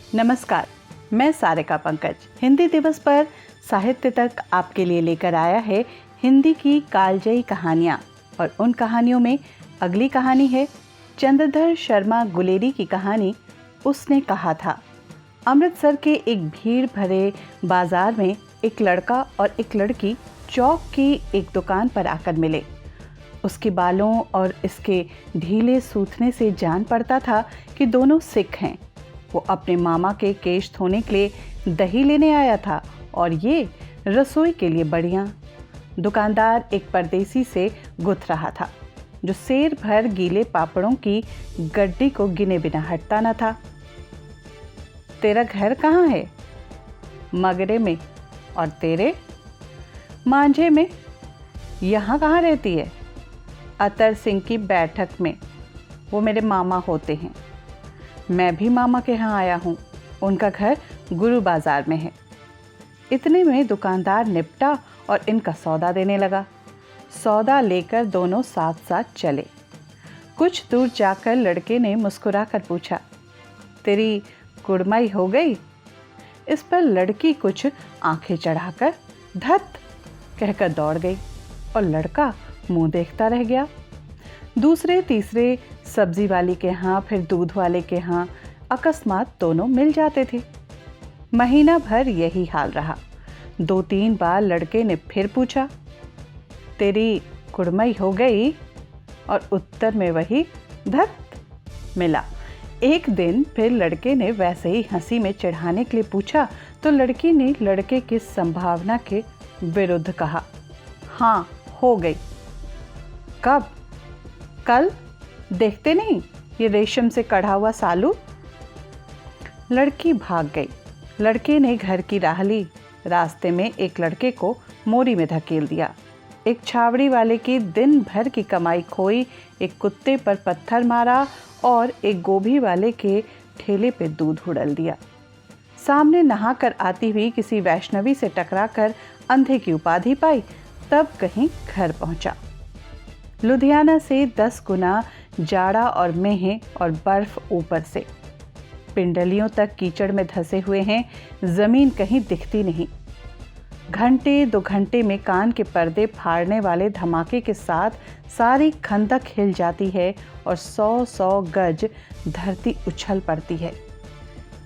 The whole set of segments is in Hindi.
नमस्कार, मैं सारिका पंकज। हिंदी दिवस पर साहित्य तक आपके लिए लेकर आया है हिंदी की कालजयी कहानियाँ। और उन कहानियों में अगली कहानी है चंद्रधर शर्मा गुलेरी की कहानी उसने कहा था। अमृतसर के एक भीड़ भरे बाजार में एक लड़का और एक लड़की चौक की एक दुकान पर आकर मिले। उसके बालों और इसके ढीले सूथने से जान पड़ता था कि दोनों सिख हैं। वो अपने मामा के केश धोने के लिए दही लेने आया था और ये रसोई के लिए बढ़िया। दुकानदार एक परदेसी से गुथ रहा था जो सेर भर गीले पापड़ों की गड्डी को गिने बिना हटता न था। तेरा घर कहाँ है? मगरे में। और तेरे? मांझे में। यहाँ कहाँ रहती है? अतर सिंह की बैठक में। वो मेरे मामा होते हैं। मैं भी मामा के यहाँ आया हूँ। उनका घर गुरु बाजार में है। इतने में दुकानदार निपटा और इनका सौदा देने लगा। सौदा लेकर दोनों साथ साथ चले। कुछ दूर जाकर लड़के ने मुस्कुराकर पूछा, तेरी कुड़माई हो गई? इस पर लड़की कुछ आंखें चढ़ाकर धत कहकर दौड़ गई और लड़का मुंह देखता रह गया। दूसरे तीसरे सब्जी वाली के यहाँ, फिर दूध वाले के यहाँ अकस्मात दोनों मिल जाते थे। महीना भर यही हाल रहा। 2-3 बार लड़के ने फिर पूछा, तेरी कुड़मई हो गई? और उत्तर में वही धत मिला। एक दिन फिर लड़के ने वैसे ही हंसी में चिढ़ाने के लिए पूछा तो लड़की ने लड़के की संभावना के विरुद्ध कहा, हाँ हो गई। कब? कल। देखते नहीं ये रेशम से कढ़ा हुआ सालू? लड़की भाग गई। लड़के ने घर की राह ली। रास्ते में एक लड़के को मोरी में धकेल दिया। एक छावड़ी वाले की दिन भर की कमाई खोई। एक कुत्ते पर पत्थर मारा और एक गोभी वाले के ठेले पे दूध उड़ल दिया। सामने नहाकर आती हुई किसी वैष्णवी से टकराकर अंधे की उपाधि पाई। तब कहीं घर पहुंचा। लुधियाना से 10 गुना जाड़ा और मेह और बर्फ ऊपर से। पिंडलियों तक कीचड़ में धंसे हुए हैं। जमीन कहीं दिखती नहीं। घंटे 2 घंटे में कान के पर्दे फाड़ने वाले धमाके के साथ सारी खंदक हिल जाती है और 100-100 गज धरती उछल पड़ती है।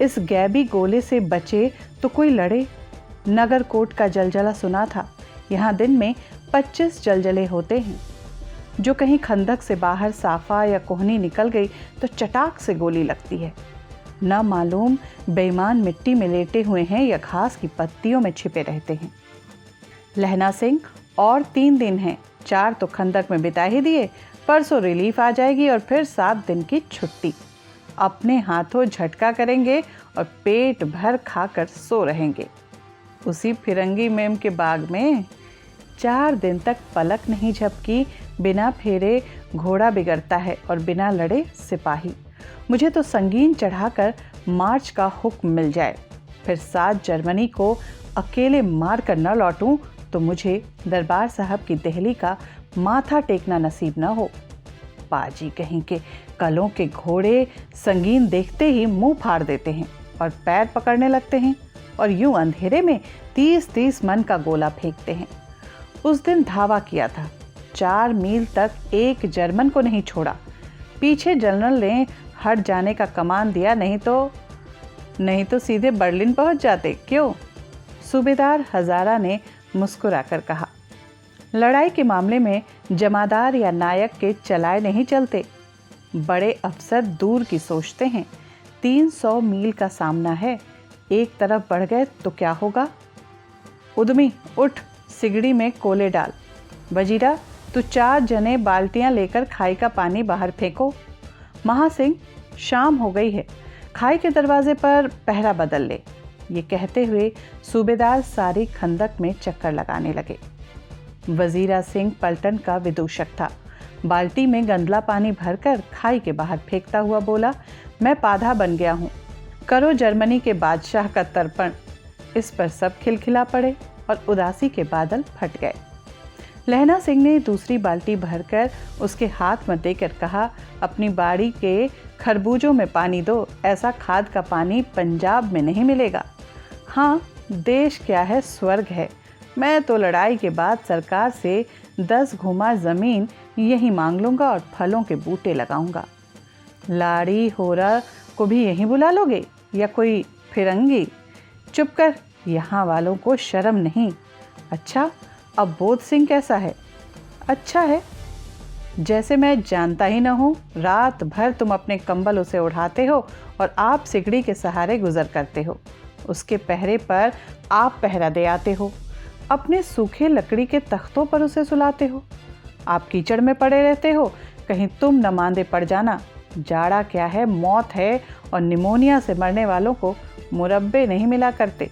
इस गैबी गोले से बचे तो कोई लड़े। नगरकोट का जलजला सुना था। यहाँ दिन में 25 जलजले होते हैं। जो कहीं खंदक से बाहर साफा या कोहनी निकल गई तो चटाक से गोली लगती है। न मालूम बेईमान मिट्टी में लेटे हुए हैं या घास की पत्तियों में छिपे रहते हैं। लहना सिंह और 3 दिन हैं। 4 तो खंदक में बिता ही दिए। परसों रिलीफ आ जाएगी और फिर 7 दिन की छुट्टी। अपने हाथों झटका करेंगे और पेट भर खाकर सो रहेंगे। उसी फिरंगी मेम के बाग में 4 दिन तक पलक नहीं झपकी। बिना फेरे घोड़ा बिगड़ता है और बिना लड़े सिपाही। मुझे तो संगीन चढ़ाकर मार्च का हुक्म मिल जाए, फिर 7 जर्मनी को अकेले मार कर न लौटूं तो मुझे दरबार साहब की देहली का माथा टेकना नसीब न हो। पाजी कहीं के कलों के घोड़े संगीन देखते ही मुंह फाड़ देते हैं और पैर पकड़ने लगते हैं और यूं अंधेरे में 30-30 मन का गोला फेंकते हैं। उस दिन धावा किया था। 4 मील तक एक जर्मन को नहीं छोड़ा। पीछे जनरल ने हट जाने का कमान दिया, नहीं तो सीधे बर्लिन पहुंच जाते। क्यों? सूबेदार हजारा ने मुस्कुराकर कहा, लड़ाई के मामले में जमादार या नायक के चलाए नहीं चलते। बड़े अफसर दूर की सोचते हैं। 300 मील का सामना है। एक तरफ बढ़ गए तो क्या होगा? उद्यमी उठ, सिगड़ी में कोले डाल। वजीरा तू 4 जने बाल्टियां लेकर खाई का पानी बाहर फेंको। महासिंह शाम हो गई है, खाई के दरवाजे पर पहरा बदल ले। ये कहते हुए सूबेदार सारी खंदक में चक्कर लगाने लगे। वजीरा सिंह पलटन का विदूषक था। बाल्टी में गंदला पानी भरकर खाई के बाहर फेंकता हुआ बोला, मैं पाधा बन गया हूँ, करो जर्मनी के बादशाह का तर्पण। इस पर सब खिलखिला पड़े और उदासी के बादल फट गए। लहना सिंह ने दूसरी बाल्टी भरकर उसके हाथ में देकर कहा, अपनी बाड़ी के खरबूजों में पानी दो, ऐसा खाद का पानी पंजाब में नहीं मिलेगा। हाँ, देश क्या है, स्वर्ग है। मैं तो लड़ाई के बाद सरकार से 10 घुमा ज़मीन यहीं मांग लूँगा और फलों के बूटे लगाऊंगा। लाड़ी होरा को भी यहीं बुला लोगे या कोई फिरंगी? चुप कर, यहाँ वालों को शर्म नहीं। अच्छा, अब बोध सिंह कैसा है? अच्छा है, जैसे मैं जानता ही न हूँ। रात भर तुम अपने कंबल उसे उड़ाते हो और आप सिगड़ी के सहारे गुजर करते हो। उसके पहरे पर आप पहरा दे आते हो। अपने सूखे लकड़ी के तख्तों पर उसे सुलाते हो। आप कीचड़ में पड़े रहते हो, कहीं तुम न मांदे पड़ जाना। जाड़ा क्या है, मौत है, और निमोनिया से मरने वालों को मुरब्बे नहीं मिला करते।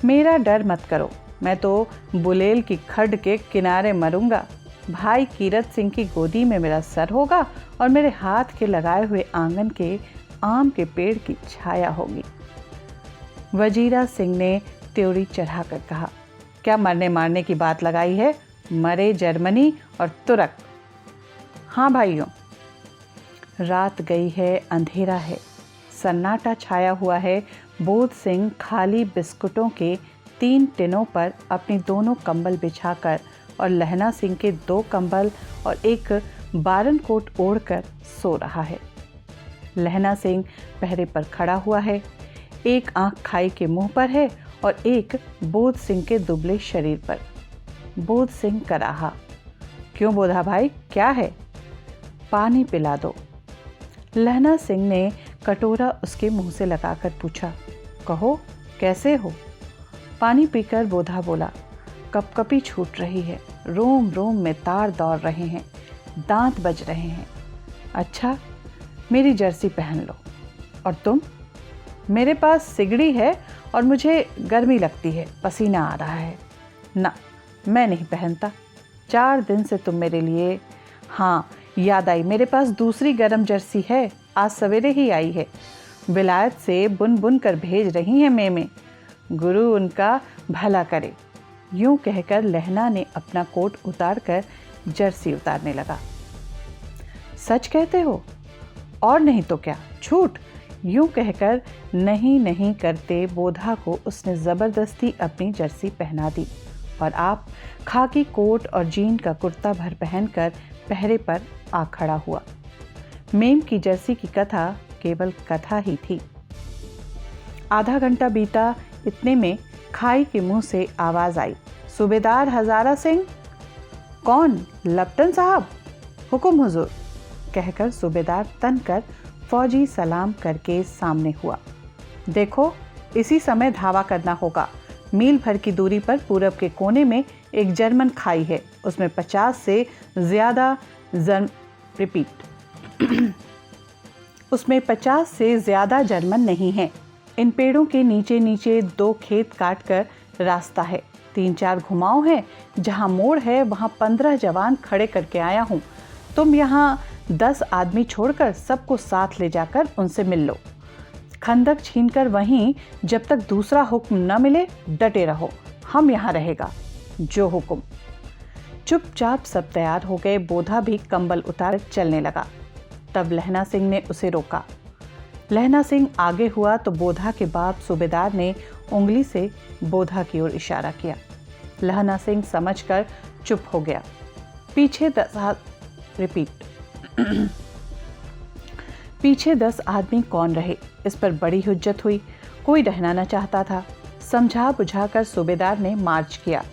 मेरा डर मत करो, मैं तो बुलेल की खड्ड के किनारे मरूंगा। भाई कीरत सिंह की गोदी में मेरा सर होगा और मेरे हाथ के लगाए हुए आंगन के आम के पेड़ की छाया होगी। वजीरा सिंह ने त्योरी चढ़ाकर कहा, क्या मरने मारने की बात लगाई है? मरे जर्मनी और तुर्क। हाँ भाइयों, रात गई है, अंधेरा है, सन्नाटा छाया हुआ है। बोध सिंह खाली बिस्कुटों के 3 टिनों पर अपनी दोनों कंबल बिछाकर और लहना सिंह के 2 कंबल और एक बारन कोट ओढ़कर सो रहा है। लहना सिंह पहरे पर खड़ा हुआ है, एक आंख खाई के मुंह पर है और एक बोध सिंह के दुबले शरीर पर। बोध सिंह कराहा, क्यों बोधा भाई, क्या है? पानी पिला दो। लहना सिंह ने कटोरा उसके मुंह से लगाकर पूछा, कहो कैसे हो? पानी पीकर बोधा बोला, कपकपी छूट रही है, रोम रोम में तार दौड़ रहे हैं, दांत बज रहे हैं। अच्छा, मेरी जर्सी पहन लो। और तुम? मेरे पास सिगड़ी है और मुझे गर्मी लगती है, पसीना आ रहा है। ना, मैं नहीं पहनता। 4 दिन से तुम मेरे लिए। हाँ, याद आई, मेरे पास दूसरी गरम जर्सी है, आज सवेरे ही आई है। विलायत से बुन बुन कर भेज रही हैं मेमें, गुरु उनका भला करे। यूं कहकर लहना ने अपना कोट उतार कर जर्सी उतारने लगा। सच कहते हो? और नहीं तो क्या, झूठ? यूं कहकर नहीं नहीं करते बोधा को उसने ज़बरदस्ती अपनी जर्सी पहना दी और आप खाकी कोट और जीन का कुर्ता भर पहनकर पहरे पर आ खड़ा हुआ। मेम की जर्सी की कथा केवल कथा ही थी। आधा घंटा बीता, इतने में खाई के मुंह से आवाज़ आई, सूबेदार हजारा सिंह। कौन? लप्टन साहब। हुकुम हुजूर, कहकर सूबेदार तनकर फौजी सलाम करके सामने हुआ। देखो, इसी समय धावा करना होगा। मील भर की दूरी पर पूरब के कोने में एक जर्मन खाई है, उसमें 50 से ज़्यादा उसमें 50 से ज़्यादा जर्मन नहीं हैं। इन पेड़ों के नीचे नीचे 2 खेत काट कर रास्ता है, 3-4 घुमाव हैं, जहाँ मोड़ है वहाँ 15 जवान खड़े करके आया हूँ। तुम यहाँ 10 आदमी छोड़कर सबको साथ ले जाकर उनसे मिल लो। खंदक छीनकर वहीं जब तक दूसरा हुक्म न मिले डटे रहो, हम यहाँ रहेगा, जो हुक्म। चुपचाप सब तैयार हो गए। बोधा भी कंबल उतार चलने लगा। तब लहना सिंह ने उसे रोका। लहना सिंह आगे हुआ तो बोधा के बाप सूबेदार ने उंगली से बोधा की ओर इशारा किया। लहना सिंह समझकर चुप हो गया। पीछे 10 आदमी कौन रहे, इस पर बड़ी हुज्जत हुई। कोई रहना न चाहता था। समझा बुझाकर सूबेदार ने मार्च किया।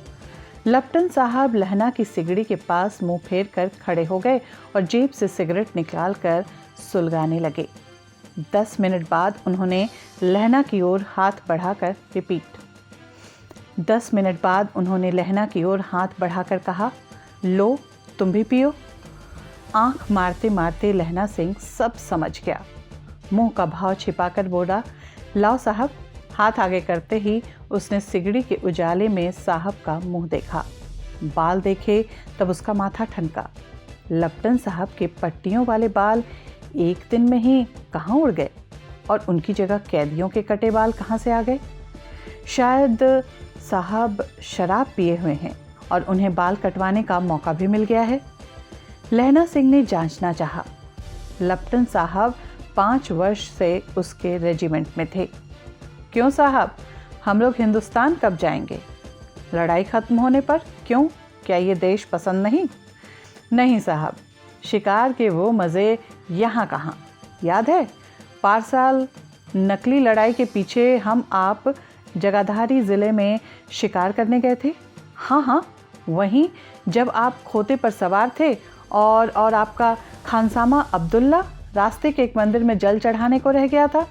लप्टन साहब लहना की सिगड़ी के पास मुंह फेर कर खड़े हो गए और जेब से सिगरेट निकालकर सुलगाने लगे। 10 मिनट बाद उन्होंने लहना की ओर हाथ बढ़ाकर 10 मिनट बाद उन्होंने लहना की ओर हाथ बढ़ाकर कहा, लो तुम भी पियो। आंख मारते मारते लहना सिंह सब समझ गया। मुंह का भाव छिपाकर बोला, लाओ साहब। हाथ आगे करते ही उसने सिगड़ी के उजाले में साहब का मुंह देखा। बाल देखे तब उसका माथा ठनका। लप्टन साहब के पट्टियों वाले बाल एक दिन में ही कहाँ उड़ गए और उनकी जगह कैदियों के कटे बाल कहाँ से आ गए? शायद साहब शराब पिए हुए हैं और उन्हें बाल कटवाने का मौका भी मिल गया है। लहना सिंह ने जांचना चाहा। लप्टन साहब 5 वर्ष से उसके रेजिमेंट में थे। क्यों साहब, हम लोग हिंदुस्तान कब जाएंगे? लड़ाई ख़त्म होने पर। क्यों, क्या ये देश पसंद नहीं? नहीं साहब, शिकार के वो मज़े यहाँ कहाँ। याद है पारसाल नकली लड़ाई के पीछे हम आप जगाधारी ज़िले में शिकार करने गए थे? हाँ हाँ, वहीं जब आप खोते पर सवार थे और आपका खानसामा अब्दुल्ला रास्ते के एक मंदिर में जल चढ़ाने को रह गया था।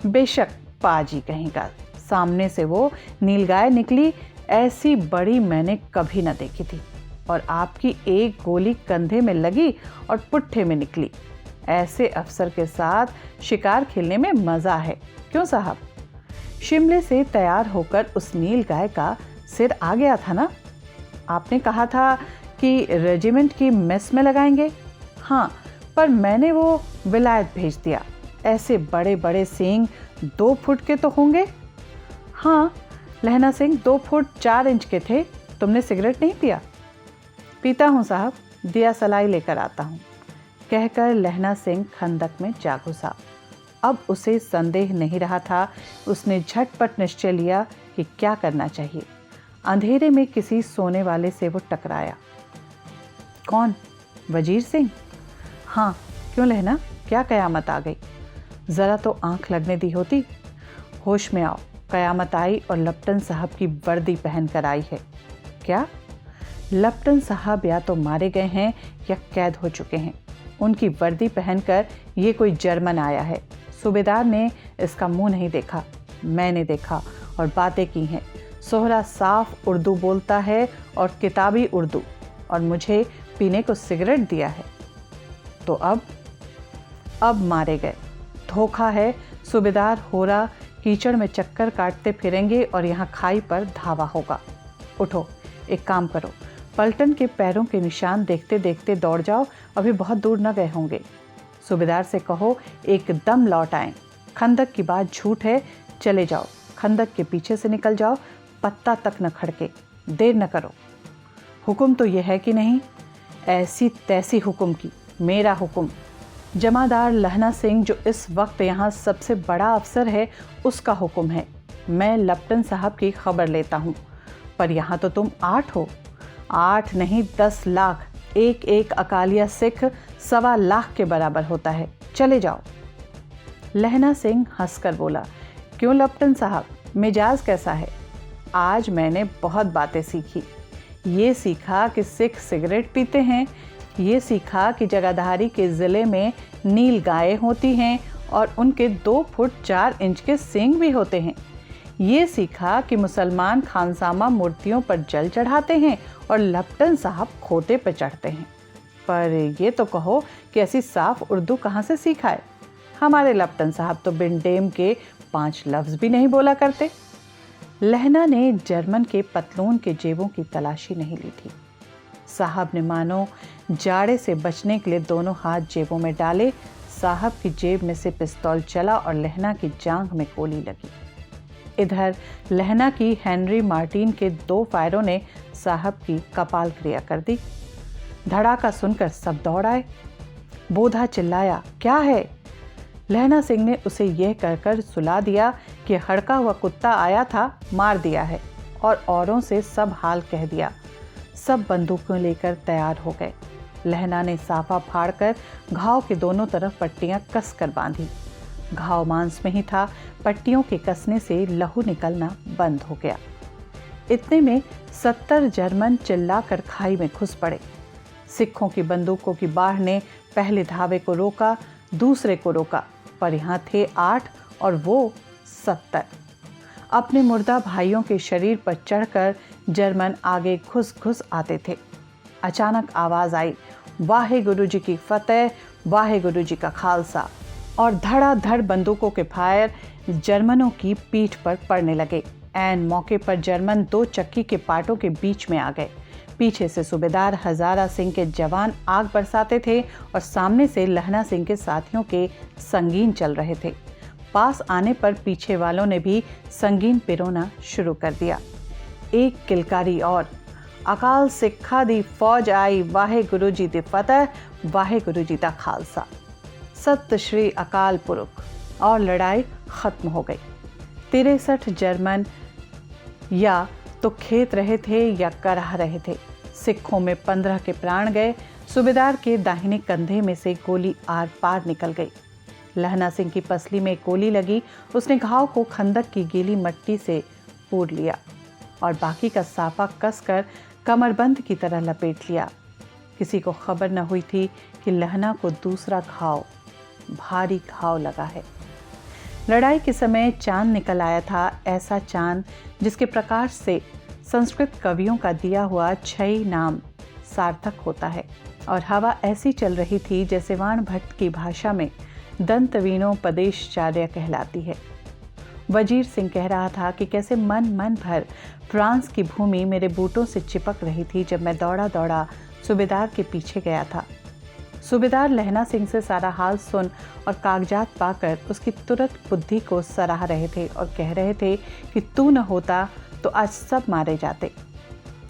बेशक पाजी कहीं का, सामने से वो नीलगाय निकली, ऐसी बड़ी मैंने कभी न देखी थी। और आपकी एक गोली कंधे में लगी और पुट्ठे में निकली। ऐसे अफसर के साथ शिकार खेलने में मज़ा है। क्यों साहब? शिमले से तैयार होकर उस नीलगाय का सिर आ गया था ना? आपने कहा था कि रेजिमेंट की मेस में लगाएंगे। हाँ, पर मैंने वो विलायत भेज दिया। ऐसे बड़े बड़े सींग 2 फुट के तो होंगे। हाँ, लहना सिंह 2 फुट 4 इंच के थे। तुमने सिगरेट नहीं पिया? पीता हूँ साहब, दिया सलाई लेकर आता हूँ, कहकर लहना सिंह खंदक में जा घुसा। अब उसे संदेह नहीं रहा था। उसने झटपट निश्चय लिया कि क्या करना चाहिए। अंधेरे में किसी सोने वाले से वो टकराया। कौन? वजीर सिंह? हाँ, क्यों लहना, क्या कयामत आ गई? ज़रा तो आंख लगने दी होती। होश में आओ, कयामत आई और लप्टन साहब की वर्दी पहन कर आई है। क्या? लप्टन साहब या तो मारे गए हैं या कैद हो चुके हैं। उनकी वर्दी पहनकर ये कोई जर्मन आया है। सूबेदार ने इसका मुंह नहीं देखा, मैंने देखा और बातें की हैं। सोहरा साफ उर्दू बोलता है और किताबी उर्दू, और मुझे पीने को सिगरेट दिया है। तो अब मारे गए। धोखा है। सूबेदार होरा कीचड़ में चक्कर काटते फिरेंगे और यहाँ खाई पर धावा होगा। उठो, एक काम करो, पलटन के पैरों के निशान देखते देखते दौड़ जाओ, अभी बहुत दूर न गए होंगे। सूबेदार से कहो एकदम लौट आएं। खंदक की बात झूठ है, चले जाओ, खंदक के पीछे से निकल जाओ, पत्ता तक न खड़के, देर न करो। हुक्म तो यह है कि नहीं? ऐसी तैसी हुक्म की, मेरा हुक्म। जमादार लहना सिंह जो इस वक्त यहाँ सबसे बड़ा अफसर है, उसका हुक्म है। मैं लप्टन साहब की खबर लेता हूँ। पर यहाँ तो तुम 8 हो। 8 नहीं 10 लाख, एक एक अकालिया सिख 1.25 लाख के बराबर होता है। चले जाओ। लहना सिंह हंसकर बोला, क्यों लप्टन साहब, मिजाज कैसा है? आज मैंने बहुत बातें सीखी। ये सीखा कि सिख सिगरेट पीते हैं, ये सीखा कि जगाधारी के ज़िले में नील गायें होती हैं और उनके 2 फुट 4 इंच के सींग भी होते हैं। ये सीखा कि मुसलमान खानसामा मूर्तियों पर जल चढ़ाते हैं और लप्टन साहब खोते पर चढ़ते हैं। पर ये तो कहो कि ऐसी साफ उर्दू कहाँ से सीखा है? हमारे लप्टन साहब तो बिन डेम के 5 लफ्ज़ भी नहीं बोला करते। लहना ने जर्मन के पतलून के जेबों की तलाशी नहीं ली थी। साहब ने मानो जाड़े से बचने के लिए दोनों हाथ जेबों में डाले। साहब की जेब में से पिस्तौल चला और लहना की जांघ में गोली लगी। इधर लहना की हेनरी मार्टिन के 2 फायरों ने साहब की कपाल क्रिया कर दी। धड़ाका सुनकर सब दौड़ आए। बोधा चिल्लाया, क्या है? लहना सिंह ने उसे यह कहकर सुला दिया कि हड़का हुआ कुत्ता आया था, मार दिया है, और औरों से सब हाल कह दिया। सब बंदूकें लेकर तैयार हो गए। लहना ने साफा फाड़कर घाव के दोनों तरफ पट्टियां कस कर बांधी। घाव मांस में ही था, पट्टियों के कसने से लहू निकलना बंद हो गया। इतने में 70 जर्मन चिल्लाकर खाई में घुस पड़े। सिखों की बंदूकों की बाढ़ ने पहले धावे को रोका, दूसरे को रोका, पर यहाँ थे 8 और वो 70। अपने मुर्दा भाइयों के शरीर पर चढ़कर जर्मन आगे घुस घुस आते थे। अचानक आवाज़ आई, वाहे गुरु जी की फतेह, वाहे गुरु जी का खालसा, और धड़ाधड़ बंदूकों के फायर जर्मनों की पीठ पर पड़ने लगे। ऐन मौके पर जर्मन 2 चक्की के पाटों के बीच में आ गए। पीछे से सूबेदार हजारा सिंह के जवान आग बरसाते थे और सामने से लहना सिंह के साथियों के संगीन चल रहे थे। पास आने पर पीछे वालों ने भी संगीन पिरोना शुरू कर दिया। एक किलकारी और, अकाल सिखा दी फौज आई, वाहे गुरु जी दी फतेह, वाहे गुरु जी दा खालसा। सत श्री अकाल पुरख, और लड़ाई खत्म हो गई। 63 जर्मन या तो खेत रहे थे या कराह रहे थे। सिखों में 15 के प्राण गए। सूबेदार के दाहिने कंधे में से गोली आर पार निकल गई। लहना सिंह की पसली में गोली लगी। उसने घाव को खंदक की गीली मिट्टी से पूर लिया और बाकी का साफा कसकर कमरबंद की तरह लपेट लिया। किसी को खबर न हुई थी कि लहना को दूसरा घाव, भारी घाव लगा है। लड़ाई के समय चांद निकल आया था, ऐसा चांद जिसके प्रकाश से संस्कृत कवियों का दिया हुआ छई नाम सार्थक होता है। और हवा ऐसी चल रही थी जैसे वाण भट्ट की भाषा में दंतवीणोपदेशचार्य कहलाती है। वजीर सिंह कह रहा था कि कैसे मन भर फ्रांस की भूमि मेरे बूटों से चिपक रही थी जब मैं दौड़ा दौड़ा सूबेदार के पीछे गया था। सूबेदार लहना सिंह से सारा हाल सुन और कागजात पाकर उसकी तुरंत बुद्धि को सराह रहे थे और कह रहे थे कि तू न होता तो आज सब मारे जाते।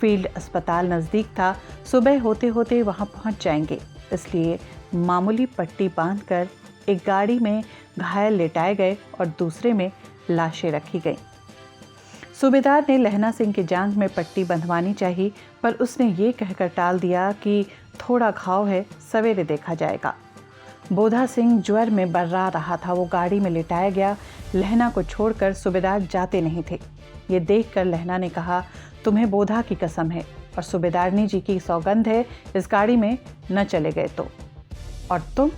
फील्ड अस्पताल नज़दीक था, सुबह होते होते वहां पहुंच जाएंगे, इसलिए मामूली पट्टी बांधकर एक गाड़ी में घायल लेटाए गए और दूसरे में लाशें रखी गईं। सूबेदार ने लहना सिंह के जांघ में पट्टी बंधवानी चाहिए, पर उसने ये कहकर टाल दिया कि थोड़ा घाव है, सवेरे देखा जाएगा। बोधा सिंह ज्वर में बर्रा रहा था। वो गाड़ी में लिटाया गया। लहना को छोड़कर सूबेदार जाते नहीं थे। ये देखकर लहना ने कहा, तुम्हें बोधा की कसम है और सूबेदारनी जी की सौगंध है, इस गाड़ी में न चले गए तो। और तुम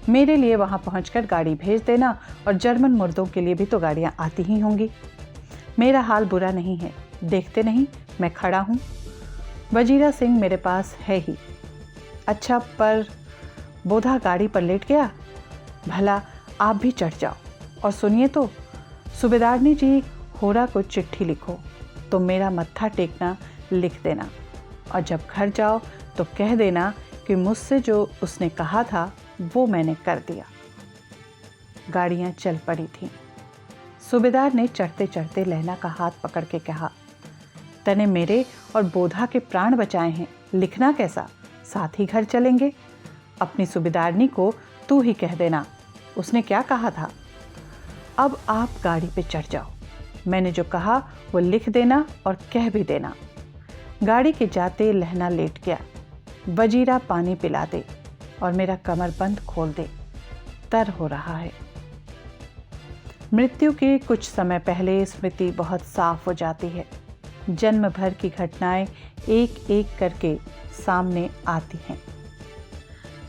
मेरे लिए वहां पहुंचकर गाड़ी भेज देना, और जर्मन मुर्दों के लिए भी तो गाड़ियां आती ही होंगी। मेरा हाल बुरा नहीं है, देखते नहीं मैं खड़ा हूं। वजीरा सिंह मेरे पास है ही। अच्छा, पर बोधा गाड़ी पर लेट गया। भला आप भी चढ़ जाओ और सुनिए तो, सूबेदारनी जी होरा को चिट्ठी लिखो तो मेरा मत्था टेकना लिख देना, और जब घर जाओ तो कह देना कि मुझसे जो उसने कहा था वो मैंने कर दिया। गाड़ियां चल पड़ी थीं। सूबेदार ने चढ़ते चढ़ते लहना का हाथ पकड़ के कहा, तने मेरे और बोधा के प्राण बचाए हैं, लिखना कैसा, साथ ही घर चलेंगे। अपनी सूबेदारनी को तू ही कह देना, उसने क्या कहा था। अब आप गाड़ी पे चढ़ जाओ, मैंने जो कहा वो लिख देना और कह भी देना। गाड़ी के जाते लहना लेट गया। वजीरा पानी पिला दे और मेरा कमरबंद खोल दे, तर हो रहा है। मृत्यु के कुछ समय पहले स्मृति बहुत साफ हो जाती है। जन्म भर की घटनाएं एक एक करके सामने आती हैं।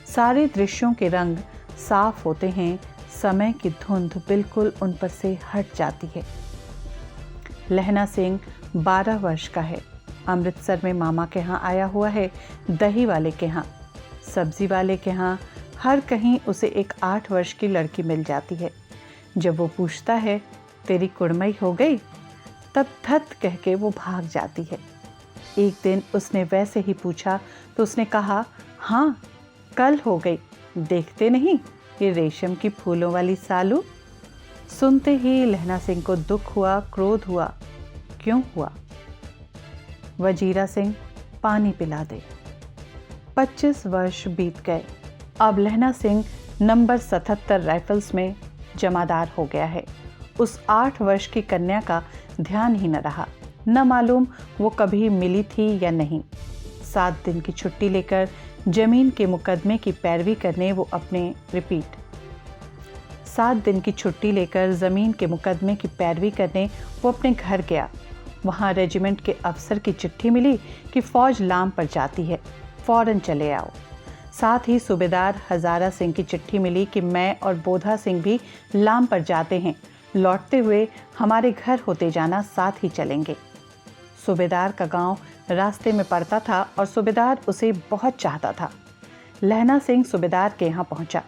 सारे दृश्यों के रंग साफ होते हैं, समय की धुंध बिल्कुल उन पर से हट जाती है। लहना सिंह 12 वर्ष का है। अमृतसर में मामा के यहाँ आया हुआ है, दही वाले के यहाँ, सब्जी वाले के यहाँ, हर कहीं उसे एक 8 वर्ष की लड़की मिल जाती है। जब वो पूछता है तेरी कुड़मई हो गई, तब धत कह के वो भाग जाती है। एक दिन उसने वैसे ही पूछा तो उसने कहा, हाँ कल हो गई, देखते नहीं ये रेशम की फूलों वाली सालू। सुनते ही लहना सिंह को दुख हुआ, क्रोध हुआ। क्यों हुआ? वजीरा सिंह पानी पिला दे। 25 वर्ष बीत गए। अब लहना सिंह नंबर 77 राइफल्स में जमादार हो गया है। उस 8 वर्ष की कन्या का ध्यान ही न रहा, न मालूम वो कभी मिली थी या नहीं। 7 दिन की छुट्टी लेकर जमीन के मुकदमे की पैरवी करने वो अपने 7 दिन की छुट्टी लेकर ज़मीन के मुकदमे की पैरवी करने वो अपने घर गया। वहाँ रेजिमेंट के अफसर की चिट्ठी मिली कि फ़ौज लाम पर जाती है, फ़ौरन चले आओ। साथ ही सूबेदार हज़ारा सिंह की चिट्ठी मिली कि मैं और बोधा सिंह भी लाम पर जाते हैं, लौटते हुए हमारे घर होते जाना, साथ ही चलेंगे। सूबेदार का गांव रास्ते में पड़ता था और सूबेदार उसे बहुत चाहता था। लहना सिंह सूबेदार के यहाँ पहुँचा।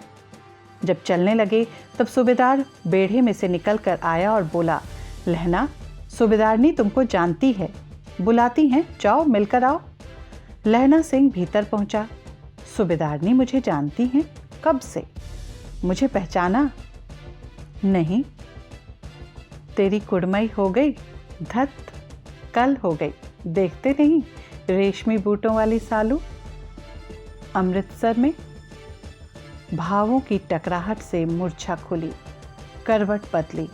जब चलने लगे तब सूबेदार बेढ़े में से निकल कर आया और बोला, लहना, सूबेदारनी तुमको जानती है, बुलाती हैं, जाओ मिलकर आओ। लहना सिंह भीतर पहुंचा। सूबेदारनी मुझे जानती हैं? कब से? मुझे पहचाना नहीं। तेरी कुड़मई हो गई, धत कल हो गई, देखते नहीं रेशमी बूटों वाली सालू। अमृतसर में भावों की टकराहट से मूर्छा खुली, करवट बदली,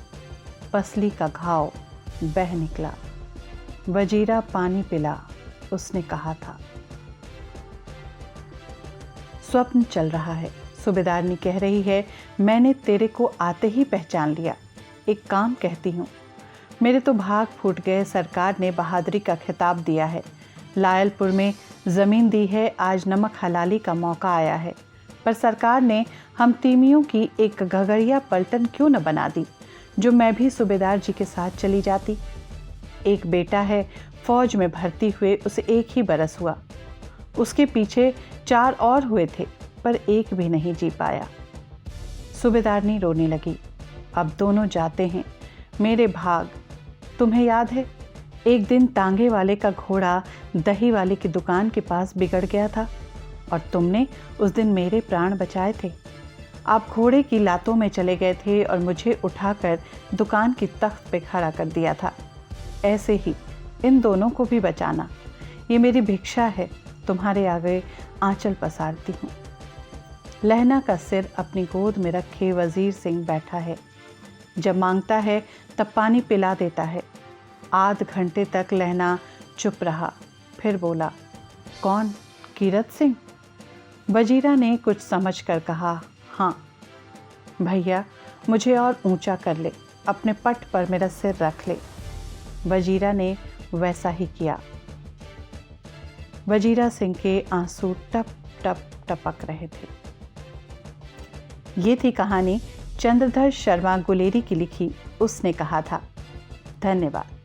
पसली का घाव बह निकला। वजीरा पानी पिला, उसने कहा था। स्वप्न चल रहा है। सूबेदारनी कह रही है, मैंने तेरे को आते ही पहचान लिया। एक काम कहती हूँ, मेरे तो भाग फूट गए। सरकार ने बहादुरी का खिताब दिया है, लायलपुर में ज़मीन दी है। आज नमक हलाली का मौका आया है, पर सरकार ने हम तीमियों की एक घगड़िया पलटन क्यों न बना दी, जो मैं भी सूबेदार जी के साथ चली जाती। एक बेटा है, फौज में भर्ती हुए उसे 1 ही बरस हुआ। उसके पीछे 4 और हुए थे, पर एक भी नहीं जी पाया। सूबेदारनी रोने लगी। अब दोनों जाते हैं, मेरे भाग। तुम्हें याद है, एक दिन तांगे वाले का घोड़ा दही वाले की दुकान के पास बिगड़ गया था और तुमने उस दिन मेरे प्राण बचाए थे। आप घोड़े की लातों में चले गए थे और मुझे उठाकर दुकान की तख्त पे खड़ा कर दिया था। ऐसे ही इन दोनों को भी बचाना, ये मेरी भिक्षा है। तुम्हारे आगे आंचल पसारती हूँ। लहना का सिर अपनी गोद में रखे वजीर सिंह बैठा है। जब मांगता है तब पानी पिला देता है। आध घंटे तक लहना चुप रहा, फिर बोला, कौन? कीरत सिंह? वजीरा ने कुछ समझकर कहा, हाँ। भैया, मुझे और ऊंचा कर ले, अपने पट पर मेरा सिर रख ले। वजीरा ने वैसा ही किया। वजीरा सिंह के आंसू टप टप टपक रहे थे। ये थी कहानी चंद्रधर शर्मा गुलेरी की लिखी उसने कहा था। धन्यवाद।